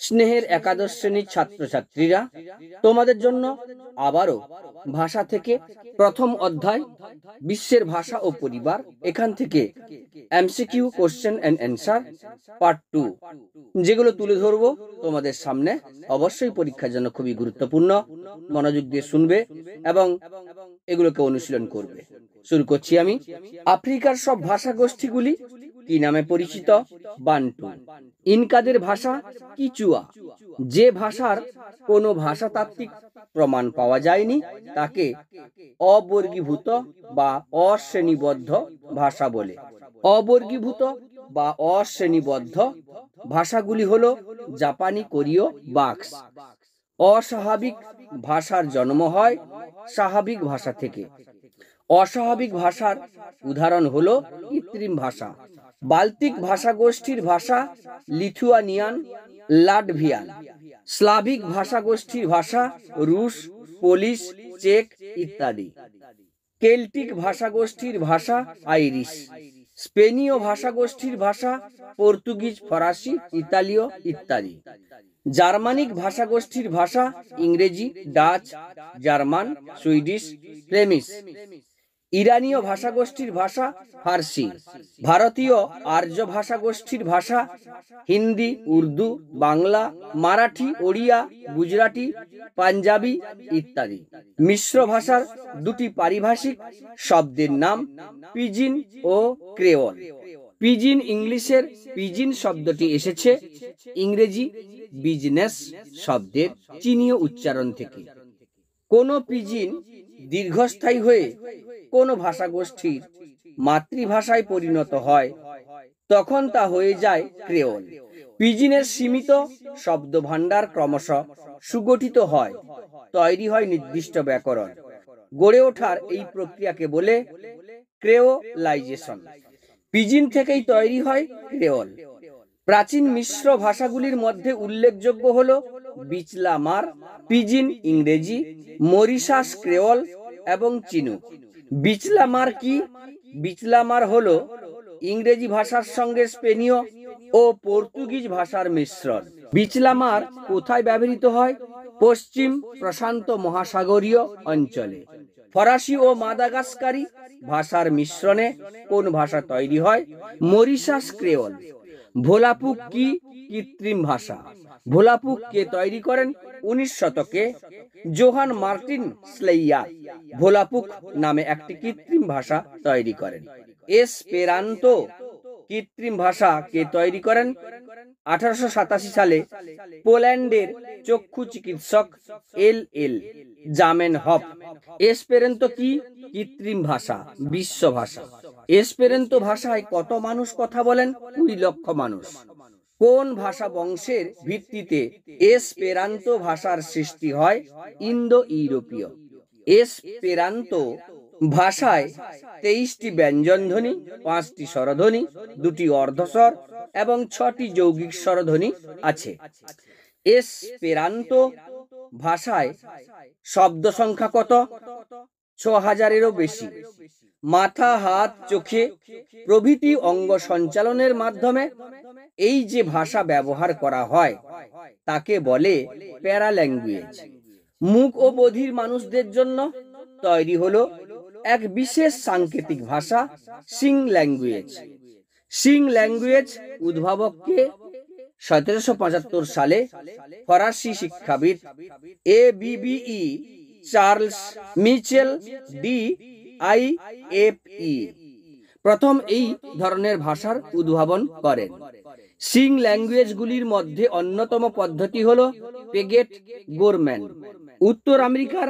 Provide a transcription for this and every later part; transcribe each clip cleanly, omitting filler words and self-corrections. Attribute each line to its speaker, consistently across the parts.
Speaker 1: স্নেহের একাদশ শ্রেণীর ছাত্রছাত্রীরা, তোমাদের জন্য আবারও ভাষা থেকে প্রথম অধ্যায় বিশ্বের ভাষা ও পরিবার, এখান থেকে MCQ question and answer part 2 যেগুলো তুলে ধরবো তোমাদের সামনে। অবশ্যই পরীক্ষার জন্য খুবই গুরুত্বপূর্ণ, মনোযোগ দিয়ে শুনবে এবং এগুলোকে অনুশীলন করবে। শুরু করছি আমি। আফ্রিকার সব ভাষা গোষ্ঠীগুলি কি নামে পরিচিত? বান্টু। ইনকাদের ভাষা কিচুয়া। যে ভাষার কোনো ভাষাতাত্ত্বিক প্রমাণ পাওয়া যায়নি তাকে অবর্গীভূত বা অশ্রেণীবদ্ধ ভাষা বলে। অবর্গীভূত বা অশ্রেণীবদ্ধ ভাষাগুলি হলো জাপানি, কোরীয়, বাক্স। অস্বাভাবিক ভাষার জন্ম হয় স্বাভাবিক ভাষা থেকে। অস্বাভাবিক ভাষার উদাহরণ হলো কৃত্রিম ভাষা। বাল্টিক ভাষা গোষ্ঠীর ভাষা লিথুয়ানিয়ান, লাটভিয়ান। স্লাভিক ভাষা গোষ্ঠীর ভাষা রুশ, পোলিশ, চেক ইত্যাদি। কেল্টিক ভাষা গোষ্ঠীর ভাষা আইরিশ। স্পেনীয় ভাষা গোষ্ঠীর ভাষা পর্তুগিজ, ফরাসি, ইতালীয় ইত্যাদি। জার্মানিক ভাষা গোষ্ঠীর ভাষা ইংরেজি, ডাচ, জার্মান, সুইডিশ, ফ্লেমিশ। ইরানীয় ভাষা গোষ্ঠীর ভাষা ফার্সি। ভারতীয় আর্য ভাষা গোষ্ঠীর ভাষা হিন্দি, উর্দু, বাংলা, মারাঠি, ওড়িয়া, গুজরাটি, পাঞ্জাবি ইত্যাদি। মিশ্র ভাষার দুটি পারিভাষিক শব্দের নাম পিজিন ও ক্রেওল। পিজিন ইংলিশের পিজিন শব্দটি এসেছে ইংরেজি বিজনেস শব্দের চীনীয় উচ্চারণ থেকে। কোন পিজিন দীর্ঘস্থায়ী হয়ে কোন ভাষা গোষ্ঠীর মাতৃভাষায় পরিণত হয় তখন তা হয়ে যায় ক্রেওল। পিজিনের সীমিত শব্দ ভান্ডার ক্রমশ সুগঠিত হয়, তৈরি হয় নির্দিষ্ট ব্যাকরণ। গড়ে ওঠার এই প্রক্রিয়াকে বলে ক্রেওলাইজেশন। পিজিন থেকেই তৈরি হয় ক্রেওল। প্রাচীন মিশ্র ভাষাগুলির মধ্যে উল্লেখযোগ্য হলো বিচলামার, পিজিন ইংরেজি, মরিশাস ক্রেওল এবং চিনুক। বিচলামার কি? বিচলামার হলো ইংরেজি ভাষার সঙ্গে স্পেনীয় ও পর্তুগিজ ভাষার মিশ্রণ। বিচলামার কোথায় ব্যবহৃত হয়? পশ্চিম প্রশান্ত মহাসাগরীয় অঞ্চলে। ফরাসি ও মাদাগাস্কারি ভাষার মিশ্রণে কোন ভাষা তৈরি হয়? Mauritius creole. ভোলাপুক কি? কৃত্রিম ভাষা। ভোলাপুক কে তৈরি করেন? 19 শতকে জোহান মার্টিন স্লেইয়ার ভোলাপুক নামে একটি কৃত্রিম ভাষা তৈরি করেন। এসপেরান্তো কৃত্রিম ভাষা কে তৈরি করেন? 1887 সালে পোল্যান্ডের চক্ষু চিকিৎসক এল জামেনহফ। এসপেরান্তো কি? কৃত্রিম ভাষা, বিশ্ব ভাষা। এসপেরান্তো ভাষায় কত মানুষ কথা বলেন? 2 লক্ষ মানুষ। কোন ভাষা বংশের ভিত্তিতে এসপেরান্তো ভাষার সৃষ্টি হয়? ইন্দো ইউরোপীয়। এসপেরান্তো ভাষায় 23টি ব্যঞ্জনধ্বনি, 5টি স্বরধ্বনি, 2টি অর্ধস্বর এবং 6টি যৌগিক স্বরধ্বনি আছে। এসপেরান্তো ভাষায় শব্দ সংখ্যা কত? 6000-এরও বেশি। মাথা, হাত, চোখে প্রভৃতি অঙ্গ সঞ্চালনের মাধ্যমে এই যে ভাষা ব্যবহার করা হয় তাকে বলে প্যারাল্যাঙ্গুয়েজ। মুক ও বধির মানুষদের জন্য তৈরি হলো এক বিশেষ সাংকেতিক ভাষা, সিং ল্যাঙ্গুয়েজ। সিং ল্যাঙ্গুয়েজ উদ্ভাবক কে? 1775 সালে ফরাসি শিক্ষাবিদ ABBE চার্লস মিচেল DIFE প্রথম এই ধরনের ভাষার উদ্ভাবন করেন। সিং ল্যাঙ্গুয়েজগুলির মধ্যে অন্যতম পদ্ধতি হলো পেগেট গোরম্যান। উত্তর আমেরিকার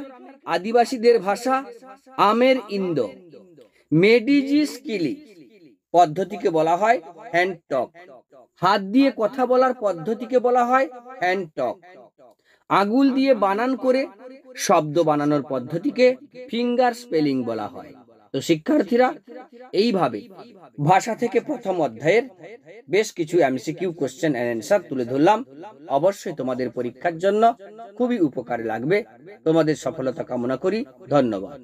Speaker 1: আদিবাসীদের ভাষা আমের ইন্দো। মেডিজিস্কিলি পদ্ধতিকে বলা হয় হ্যান্ড টক। হাত দিয়ে কথা বলার পদ্ধতিকে বলা হয় হ্যান্ড টক। আঙুল দিয়ে বানান করে শব্দ বানানোর পদ্ধতিকে ফিঙ্গার স্পেলিং বলা হয়। তো শিক্ষার্থীরা, এইভাবে ভাষা থেকে প্রথম অধ্যায়ের বেশ কিছু এমসিকিউ কোশ্চেন এন্ড অ্যান্সার তুলে ধরলাম। অবশ্যই তোমাদের পরীক্ষার জন্য খুবই উপকারে লাগবে। তোমাদের সফলতা কামনা করি। ধন্যবাদ।